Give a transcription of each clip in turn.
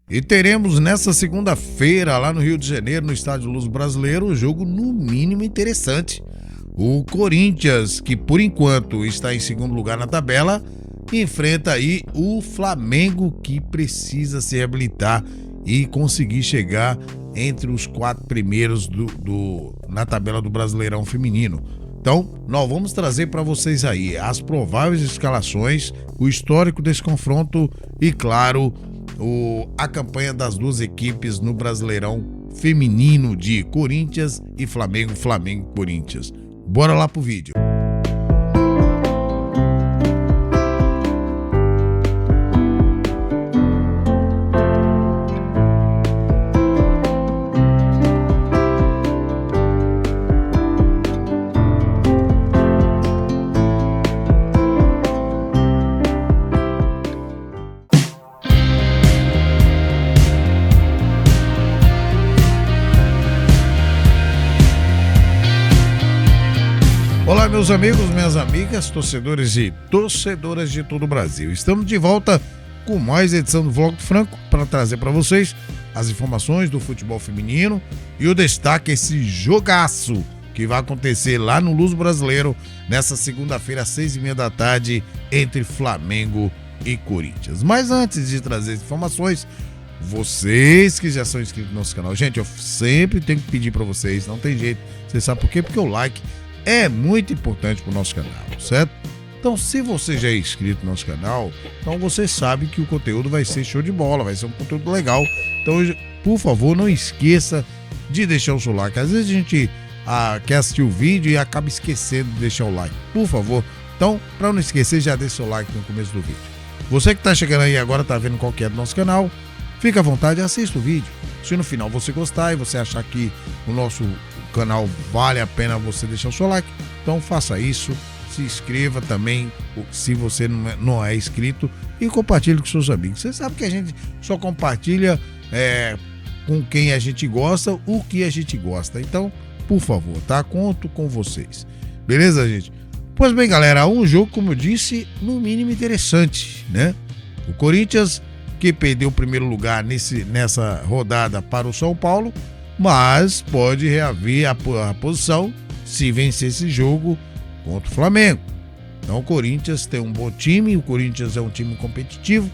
E teremos nessa segunda-feira, lá no Rio de Janeiro, no Estádio Luz Brasileiro, um jogo no mínimo interessante. O Corinthians, que por enquanto está em segundo lugar na tabela, enfrenta aí o Flamengo, que precisa se reabilitar e conseguir chegar entre os 4 primeiros na tabela do Brasileirão Feminino. Então, nós vamos trazer para vocês aí as prováveis escalações, o histórico desse confronto e, claro, a campanha das duas equipes no Brasileirão Feminino de Corinthians e Flamengo, Flamengo e Corinthians. Bora lá pro vídeo. Olá, meus amigos, minhas amigas, torcedores e torcedoras de todo o Brasil. Estamos de volta com mais edição do Vlog do Franco para trazer para vocês as informações do futebol feminino e o destaque esse jogaço que vai acontecer lá no Luz Brasileiro nessa segunda-feira às 6h30 da tarde entre Flamengo e Corinthians. Mas antes de trazer as informações, vocês que já são inscritos no nosso canal, gente, eu sempre tenho que pedir para vocês, não tem jeito, vocês sabem por quê? Porque o like é muito importante para o nosso canal, certo? Então, se você já é inscrito no nosso canal, então você sabe que o conteúdo vai ser show de bola, vai ser um conteúdo legal. Então, por favor, não esqueça de deixar o seu like. Às vezes a gente quer assistir o vídeo e acaba esquecendo de deixar o like. Por favor, então, para não esquecer, já deixa o seu like no começo do vídeo. Você que está chegando aí agora, está vendo qual que é do nosso canal, fica à vontade, assista o vídeo. Se no final você gostar e você achar que o nosso canal vale a pena você deixar o seu like, então faça isso, se inscreva também se você não é inscrito e compartilhe com seus amigos. Você sabe que a gente só compartilha com quem a gente gosta, o que a gente gosta. Então, por favor, tá? Conto com vocês. Beleza, gente? Pois bem, galera, um jogo, como eu disse, no mínimo interessante, né? O Corinthians, que perdeu o primeiro lugar nessa rodada para o São Paulo, mas pode reaver a posição se vencer esse jogo contra o Flamengo. Então o Corinthians tem um bom time, o Corinthians é um time competitivo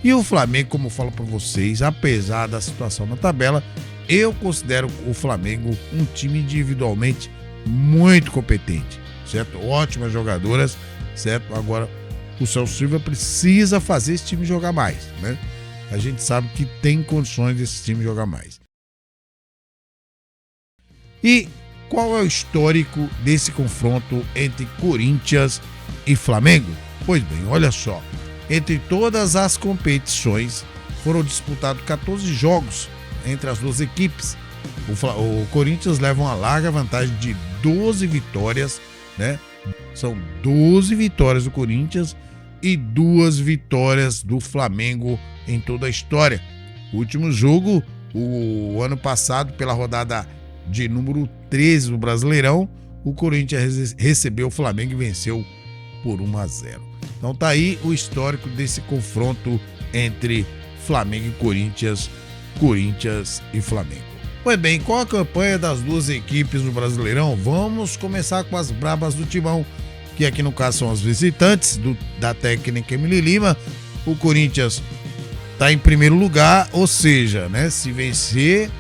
e o Flamengo, como eu falo para vocês, apesar da situação na tabela, eu considero o Flamengo um time individualmente muito competente, certo? Ótimas jogadoras, certo? Agora o Celso Silva precisa fazer esse time jogar mais, né? A gente sabe que tem condições desse time jogar mais. E qual é o histórico desse confronto entre Corinthians e Flamengo? Pois bem, olha só, entre todas as competições foram disputados 14 jogos entre as duas equipes. O Corinthians leva uma larga vantagem de 12 vitórias, né? São 12 vitórias do Corinthians e 2 vitórias do Flamengo em toda a história. O último jogo, o ano passado, pela rodada de número 13 do Brasileirão, o Corinthians recebeu o Flamengo e venceu por 1-0. Então tá aí o histórico desse confronto entre Flamengo e Corinthians, Corinthians e Flamengo. Pois bem, qual a campanha das duas equipes no Brasileirão? Vamos começar com as brabas do Timão, que aqui no caso são as visitantes da técnica Emily Lima. O Corinthians tá em primeiro lugar, ou seja, né, se vencer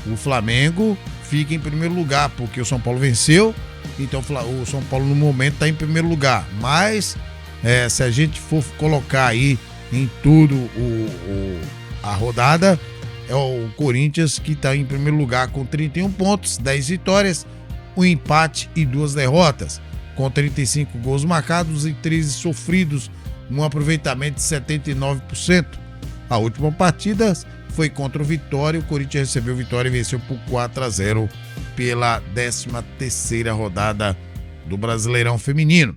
o Flamengo fica em primeiro lugar, porque o São Paulo venceu, então o São Paulo no momento está em primeiro lugar, mas se a gente for colocar aí em tudo a rodada, é o Corinthians que está em primeiro lugar com 31 pontos, 10 vitórias, um empate e 2 derrotas, com 35 gols marcados e 13 sofridos, um aproveitamento de 79%. A última partida foi contra o Vitória, o Corinthians recebeu Vitória e venceu por 4-0 pela 13ª rodada do Brasileirão Feminino.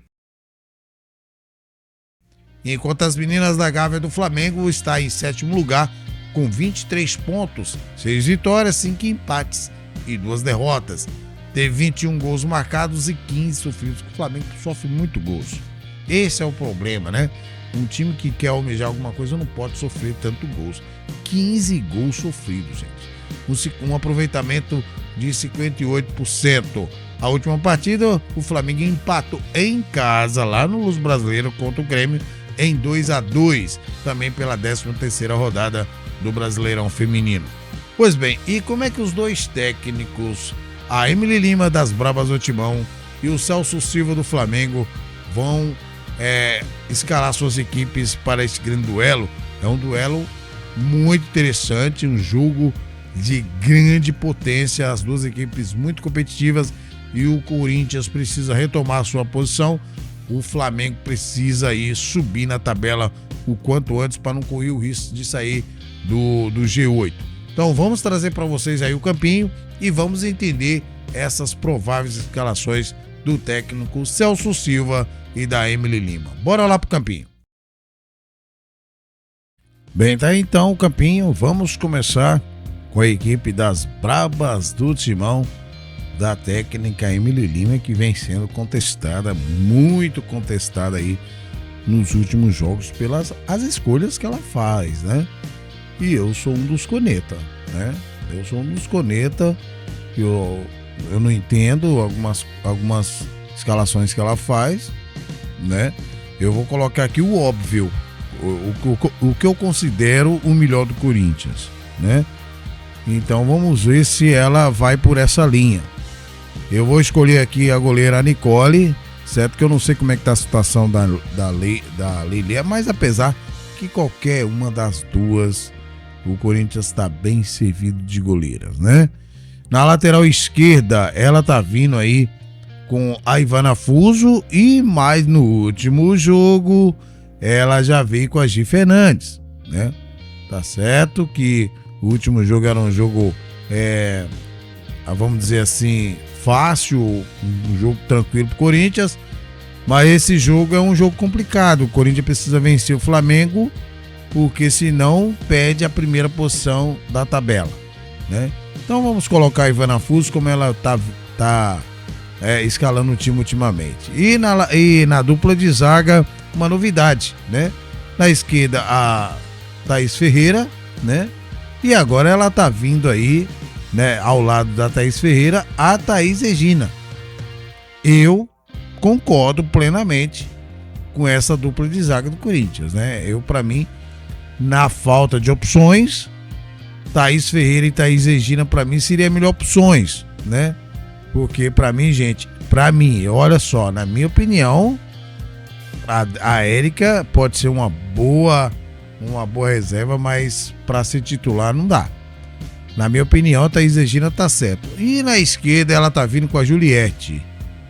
Enquanto as meninas da Gávea do Flamengo está em 7º lugar com 23 pontos, 6 vitórias, 5 empates e 2 derrotas. Teve 21 gols marcados e 15 sofridos. O Flamengo sofre muito gols. Esse é o problema, né? Um time que quer almejar alguma coisa não pode sofrer tanto gols. 15 gols sofridos, gente. Um aproveitamento de 58%. A última partida, o Flamengo empatou em casa, lá no Luz Brasileiro, contra o Grêmio, em 2-2, também pela 13ª rodada do Brasileirão Feminino. Pois bem, e como é que os dois técnicos, a Emily Lima das Brabas do Timão e o Celso Silva do Flamengo, vão escalar suas equipes para esse grande duelo? É um duelo muito interessante, um jogo de grande potência, as duas equipes muito competitivas, e o Corinthians precisa retomar sua posição. O Flamengo precisa aí subir na tabela o quanto antes para não correr o risco de sair do G8. Então vamos trazer para vocês aí o campinho e vamos entender essas prováveis escalações do técnico Celso Silva e da Emily Lima. Bora lá pro campinho. Bem, tá aí então o campinho. Vamos começar com a equipe das Brabas do Timão, da técnica Emily Lima, que vem sendo contestada, muito contestada aí nos últimos jogos pelas as escolhas que ela faz, né? E eu sou um dos corneta, né? Eu sou um dos corneta, eu não entendo algumas escalações que ela faz, né? Eu vou colocar aqui o óbvio, o que eu considero o melhor do Corinthians, né? Então vamos ver se ela vai por essa linha. Eu vou escolher aqui a goleira Nicole, certo? Que eu não sei como é que tá a situação da Lilia, mas apesar que qualquer uma das duas, o Corinthians está bem servido de goleiras, né? Na lateral esquerda, ela tá vindo aí com a Ivana Fuso, e mais no último jogo, ela já veio com a Gi Fernandes, né? Tá certo que o último jogo era um jogo, vamos dizer assim, fácil, um jogo tranquilo pro Corinthians, mas esse jogo é um jogo complicado. O Corinthians precisa vencer o Flamengo, porque senão perde a primeira posição da tabela, né? Então vamos colocar a Ivana Fuso como ela tá escalando o time ultimamente. E na dupla de zaga, uma novidade, né? Na esquerda, a Thaís Ferreira, né? E agora ela tá vindo aí, né, ao lado da Thaís Ferreira, a Thaís Regina. Eu concordo plenamente com essa dupla de zaga do Corinthians, né? Para mim, na falta de opções, Thaís Ferreira e Thaís Regina, para mim, seria melhor opções, né? Porque para mim, gente, olha só, na minha opinião, a Érica pode ser uma boa reserva, mas para ser titular não dá. Na minha opinião, a Thaís Regina tá certo. E na esquerda ela tá vindo com a Juliette,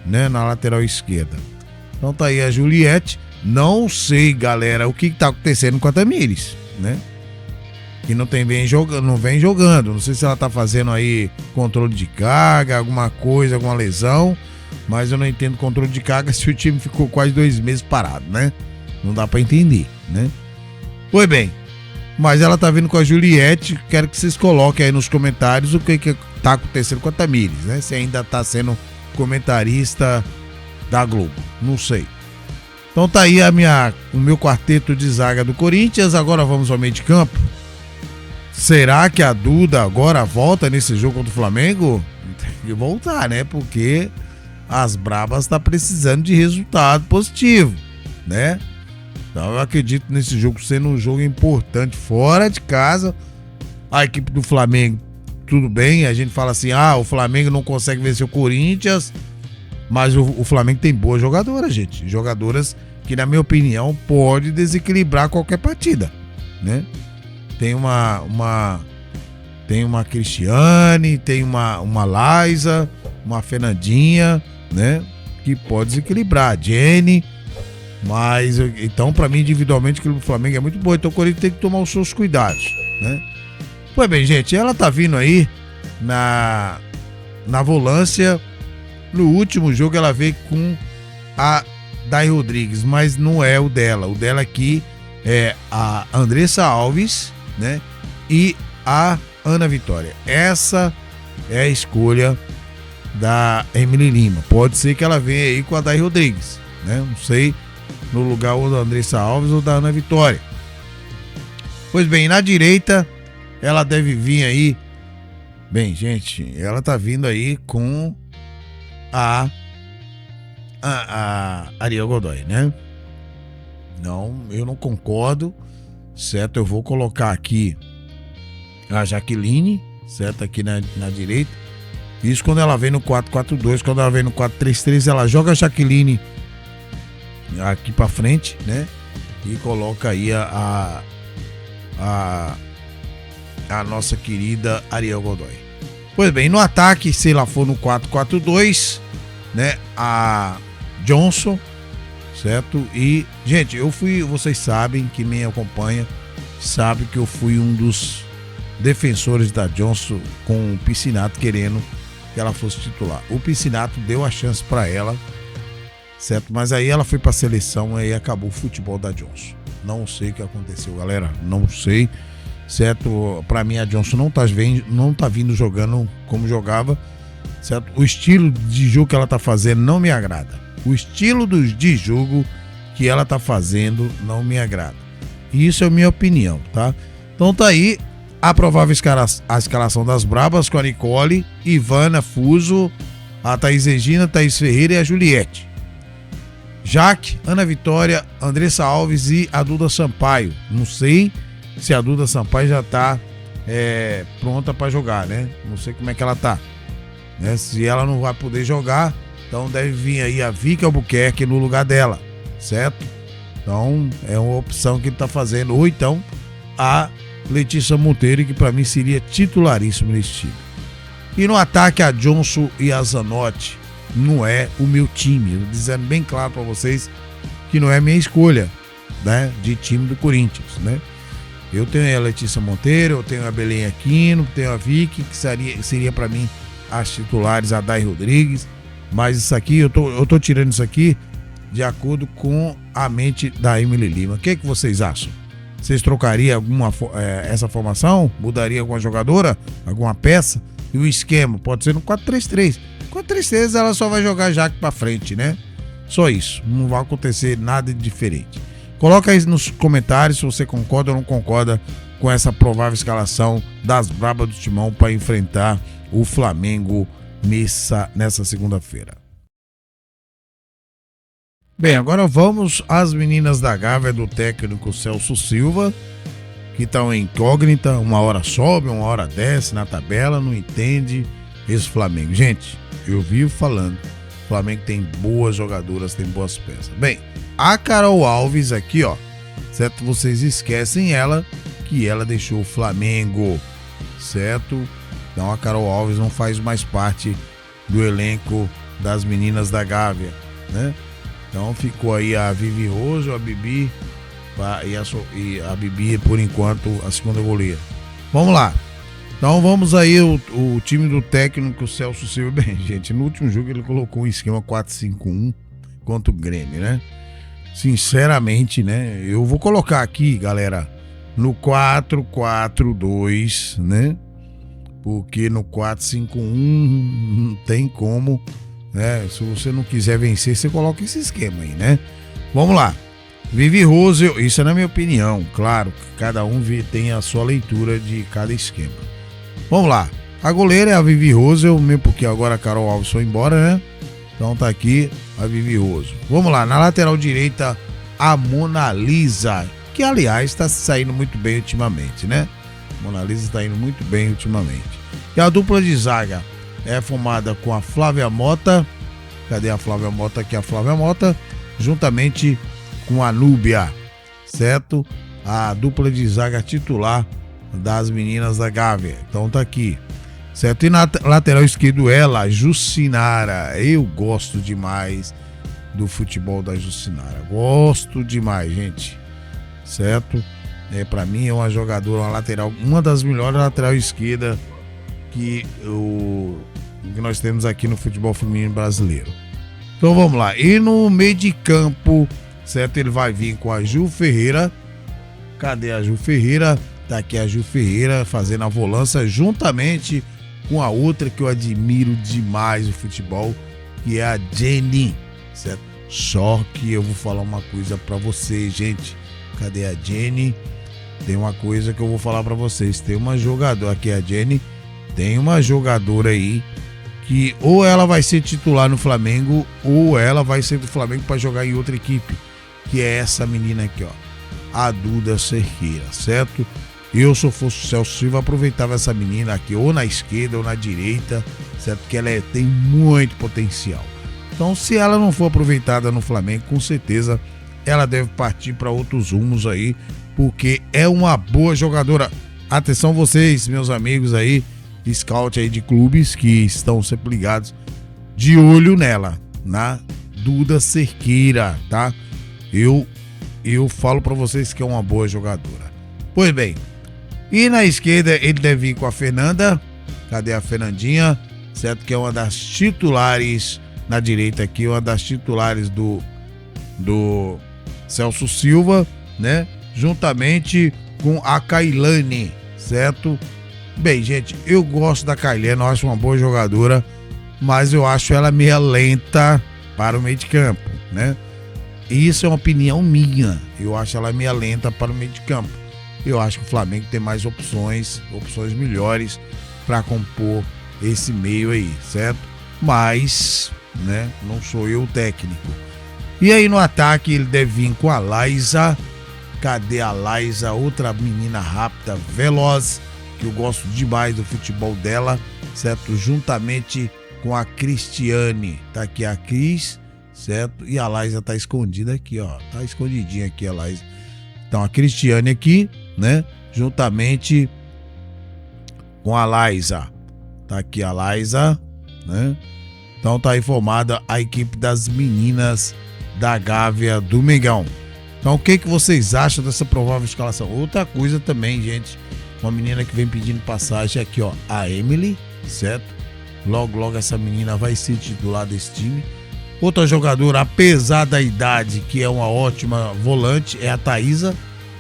né? Na lateral esquerda. Então tá aí a Juliette. Não sei, galera, o que tá acontecendo com a Tamires, né? Que não vem jogando. Não sei se ela tá fazendo aí controle de carga, alguma coisa, alguma lesão. Mas eu não entendo controle de carga se o time ficou quase 2 meses parado, né? Não dá pra entender, né? Pois bem, mas ela tá vindo com a Juliette. Quero que vocês coloquem aí nos comentários o que tá acontecendo com a Tamires, né? Se ainda tá sendo comentarista da Globo, não sei. Então tá aí o meu quarteto de zaga do Corinthians. Agora vamos ao meio de campo. Será que a Duda agora volta nesse jogo contra o Flamengo? Tem que voltar, né? Porque as Brabas tá precisando de resultado positivo, né? Então eu acredito nesse jogo sendo um jogo importante fora de casa. A equipe do Flamengo, tudo bem, a gente fala assim, o Flamengo não consegue vencer o Corinthians, mas o Flamengo tem boas jogadoras, gente. Jogadoras que, na minha opinião, pode desequilibrar qualquer partida, né? Tem uma Cristiane, tem uma Laisa, uma Fernandinha, né? Que pode desequilibrar. A Jenny. Mas, então, pra mim, individualmente, o clube do Flamengo é muito bom. Então o Corinthians tem que tomar os seus cuidados, né? Pois bem, gente, ela tá vindo aí na volância. No último jogo ela veio com a Dai Rodrigues, mas não é o dela. O dela aqui é a Andressa Alves, né? E a Ana Vitória. Essa é a escolha da Emily Lima. Pode ser que ela venha aí com a Dai Rodrigues, né? Não sei, no lugar ou da Andressa Alves ou da Ana Vitória. Pois bem, na direita ela deve vir aí. Bem, gente, ela tá vindo aí com a Ariel Godoy, né? Não, eu não concordo, certo? Eu vou colocar aqui a Jaqueline, certo? Aqui na direita. Isso quando ela vem no 4-4-2, quando ela vem no 4-3-3, ela joga a Jaqueline aqui pra frente, né? E coloca aí a nossa querida Ariel Godoy. Pois bem, no ataque, se ela for no 4-4-2, né? A Johnson, certo? E, gente, vocês sabem que me acompanha, sabe que eu fui um dos defensores da Johnson com o Piscinato querendo que ela fosse titular. O Piscinato deu a chance para ela, certo? Mas aí ela foi para a seleção e aí acabou o futebol da Johnson. Não sei o que aconteceu, galera. Não sei, certo? Para mim a Johnson não tá vindo jogando como jogava, certo? O estilo de jogo que ela tá fazendo não me agrada. O estilo de jogo que ela tá fazendo não me agrada. Isso é a minha opinião, tá? Então tá aí a provável escalação das Brabas com a Nicole, Ivana Fuso, a Thaís Regina, Thaís Ferreira e a Juliette. Jaque, Ana Vitória, Andressa Alves e a Duda Sampaio. Não sei se a Duda Sampaio já tá pronta para jogar, né? Não sei como é que ela tá, né? Se ela não vai poder jogar, então deve vir aí a Vicky Albuquerque no lugar dela, certo? Então é uma opção que ele tá fazendo. Ou então a Letícia Monteiro, que para mim seria titularíssimo nesse time. E no ataque a Johnson e a Zanotti não é o meu time. Eu tô dizendo bem claro para vocês que não é a minha escolha, né, de time do Corinthians, né? Eu tenho a Letícia Monteiro, eu tenho a Belém Aquino, tenho a Vicky, que seria para mim as titulares, a Day Rodrigues. Mas isso aqui, eu tô tirando isso aqui de acordo com a mente da Emily Lima. O que vocês acham? Vocês trocariam essa formação? Mudaria alguma jogadora? Alguma peça? E o esquema? Pode ser no 4-3-3. 4-3-3 ela só vai jogar Jaque pra frente, né? Só isso. Não vai acontecer nada de diferente. Coloca aí nos comentários se você concorda ou não concorda com essa provável escalação das Brabas do Timão para enfrentar o Flamengo nessa segunda-feira. Bem, agora vamos às meninas da Gávea do técnico Celso Silva, que estão em incógnita, uma hora sobe, uma hora desce na tabela, não entende esse Flamengo. Gente, eu vivo falando, o Flamengo tem boas jogadoras, tem boas peças. Bem, a Carol Alves aqui, ó, certo? Vocês esquecem ela, que ela deixou o Flamengo, certo? Então a Carol Alves não faz mais parte do elenco das meninas da Gávea, né? Então ficou aí a Vivi Roso, a Bibi e a Bibi, por enquanto, a segunda goleira. Vamos lá. Então vamos aí o time do técnico Celso Silva. Bem, gente, no último jogo ele colocou um esquema 4-5-1 contra o Grêmio, né? Sinceramente, né? Eu vou colocar aqui, galera, no 4-4-2, né? Porque no 4-5-1 não tem como, né? Se você não quiser vencer, você coloca esse esquema aí, né? Vamos lá. Vivi Rose, isso é na minha opinião, claro, cada um tem a sua leitura de cada esquema. Vamos lá. A goleira é a Vivi Rose, mesmo porque agora a Carol Alves foi embora, né? Então tá aqui a Vivi Rose. Vamos lá, na lateral direita, a Mona Lisa, que aliás está saindo muito bem ultimamente, né? Mona Lisa está indo muito bem ultimamente. E a dupla de zaga é formada com a Flávia Mota. Cadê a Flávia Mota? Aqui a Flávia Mota, juntamente com a Núbia, certo? A dupla de zaga titular das meninas da Gávea. Então tá aqui, certo? E na lateral esquerdo ela, Jucinara. Eu gosto demais do futebol da Jucinara. Gosto demais, gente. Certo? Pra mim é uma jogadora, uma lateral, uma das melhores lateral esquerda que nós temos aqui no futebol feminino brasileiro. Então vamos lá. E no meio de campo, certo? Ele vai vir com a Ju Ferreira. Cadê a Ju Ferreira? Tá aqui a Ju Ferreira fazendo a volância juntamente com a outra que eu admiro demais no futebol, que é a Jenny, certo? Só que eu vou falar uma coisa pra vocês, gente. Cadê a Jenny? tem uma coisa que eu vou falar pra vocês. Tem uma jogadora, aqui a Jenny, tem uma jogadora aí que ou ela vai ser titular no Flamengo ou ela vai ser do Flamengo pra jogar em outra equipe, que é essa menina aqui, ó, a Duda Cerqueira, certo? Eu, se eu fosse o Celso Silva, aproveitava essa menina aqui ou na esquerda ou na direita, certo? Que ela tem muito potencial. Então, se ela não for aproveitada no Flamengo, com certeza ela deve partir para outros rumos aí, porque é uma boa jogadora. Atenção vocês, meus amigos aí, scout aí de clubes que estão sempre ligados, de olho nela, na Duda Cerqueira, tá? Eu falo para vocês que é uma boa jogadora. Pois bem, e na esquerda ele deve vir com a Fernanda, cadê a Fernandinha? Certo, que é uma das titulares, na direita aqui, uma das titulares do Celso Silva, né? Juntamente com a Kailane, certo? Bem, gente, eu gosto da Kailane, eu acho uma boa jogadora, mas eu acho ela meio lenta para o meio de campo, né? E isso é uma opinião minha, eu acho ela meio lenta para o meio de campo. Eu acho que o Flamengo tem mais opções melhores para compor esse meio aí, certo? Mas, né, não sou eu o técnico. E aí no ataque ele deve vir com a Laísa. Cadê a Laísa? Outra menina rápida, veloz, que eu gosto demais do futebol dela, certo? Juntamente com a Cristiane. Tá aqui a Cris, certo? E a Laísa tá escondida aqui, ó. Tá escondidinha aqui a Laísa. Então a Cristiane aqui, né? Juntamente com a Laísa. Tá aqui a Laísa, né? Então tá aí formada a equipe das meninas da Gávea do Mengão. Então o que vocês acham dessa provável escalação? Outra coisa também, gente, uma menina que vem pedindo passagem aqui, ó, a Emily, certo? Logo essa menina vai ser titular desse time. Outra jogadora, apesar da idade, que é uma ótima volante, é a Thaísa,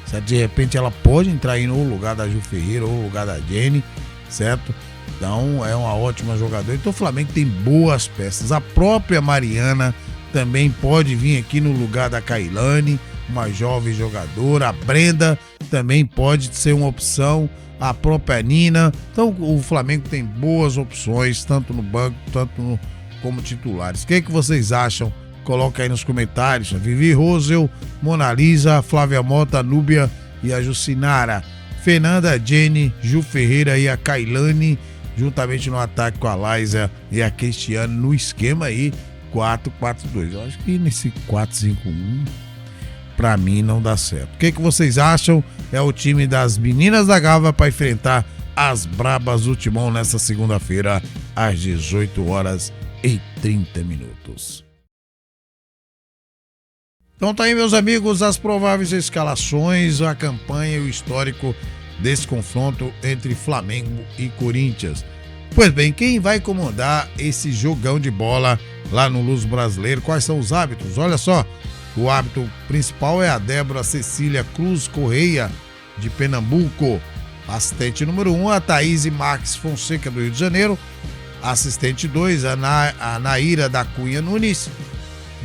certo? De repente ela pode entrar aí no lugar da Ju Ferreira ou no lugar da Jenny, certo? Então é uma ótima jogadora. Então o Flamengo tem boas peças. A própria Mariana também pode vir aqui no lugar da Kailane, uma jovem jogadora. A Brenda também pode ser uma opção. A própria Nina. Então o Flamengo tem boas opções, tanto no banco, como titulares. O que vocês acham? Coloca aí nos comentários. Vivi Rosel, Mona Lisa, Flávia Mota, Núbia e a Jucinara. Fernanda, Jenny, Ju Ferreira e a Kailane, juntamente no ataque com a Laísa e a Cristiane, no esquema aí 4-4-2. Eu acho que nesse 4-5-1 pra mim não dá certo. O que vocês acham? É o time das meninas da Gávea para enfrentar as Brabas do Timão nessa segunda-feira às 18h30. Então tá aí, meus amigos, as prováveis escalações, a campanha e o histórico desse confronto entre Flamengo e Corinthians. Pois bem, quem vai comandar esse jogão de bola lá no Luso Brasileiro? Quais são os árbitros? Olha só, o árbitro principal é a Débora Cecília Cruz Correia, de Pernambuco. Assistente número 1, a Thaís Marques Fonseca, do Rio de Janeiro. Assistente 2, a Naíra da Cunha Nunes.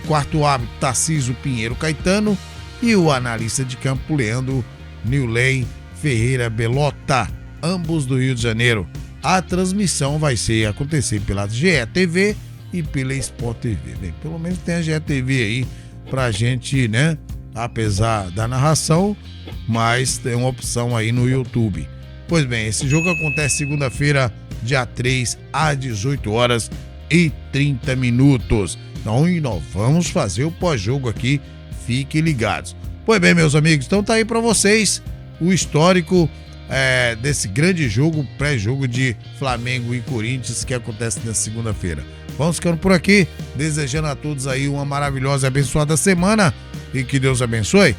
O quarto árbitro, Tarcísio Pinheiro Caetano. E o analista de campo, Leandro Nilei Ferreira Belota, ambos do Rio de Janeiro. A transmissão vai acontecer pela GE TV e pela Sport TV. Bem, pelo menos tem a GE TV aí pra gente, né? Apesar da narração, mas tem uma opção aí no YouTube. Pois bem, esse jogo acontece segunda-feira, dia 3, às 18h30. Então, e nós vamos fazer o pós-jogo aqui, fiquem ligados. Pois bem, meus amigos, então tá aí pra vocês o histórico desse grande jogo, pré-jogo de Flamengo e Corinthians, que acontece na segunda-feira. Vamos ficando por aqui, desejando a todos aí uma maravilhosa e abençoada semana, e que Deus abençoe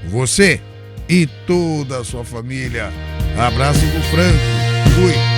você e toda a sua família. Abraço do Franco. Fui.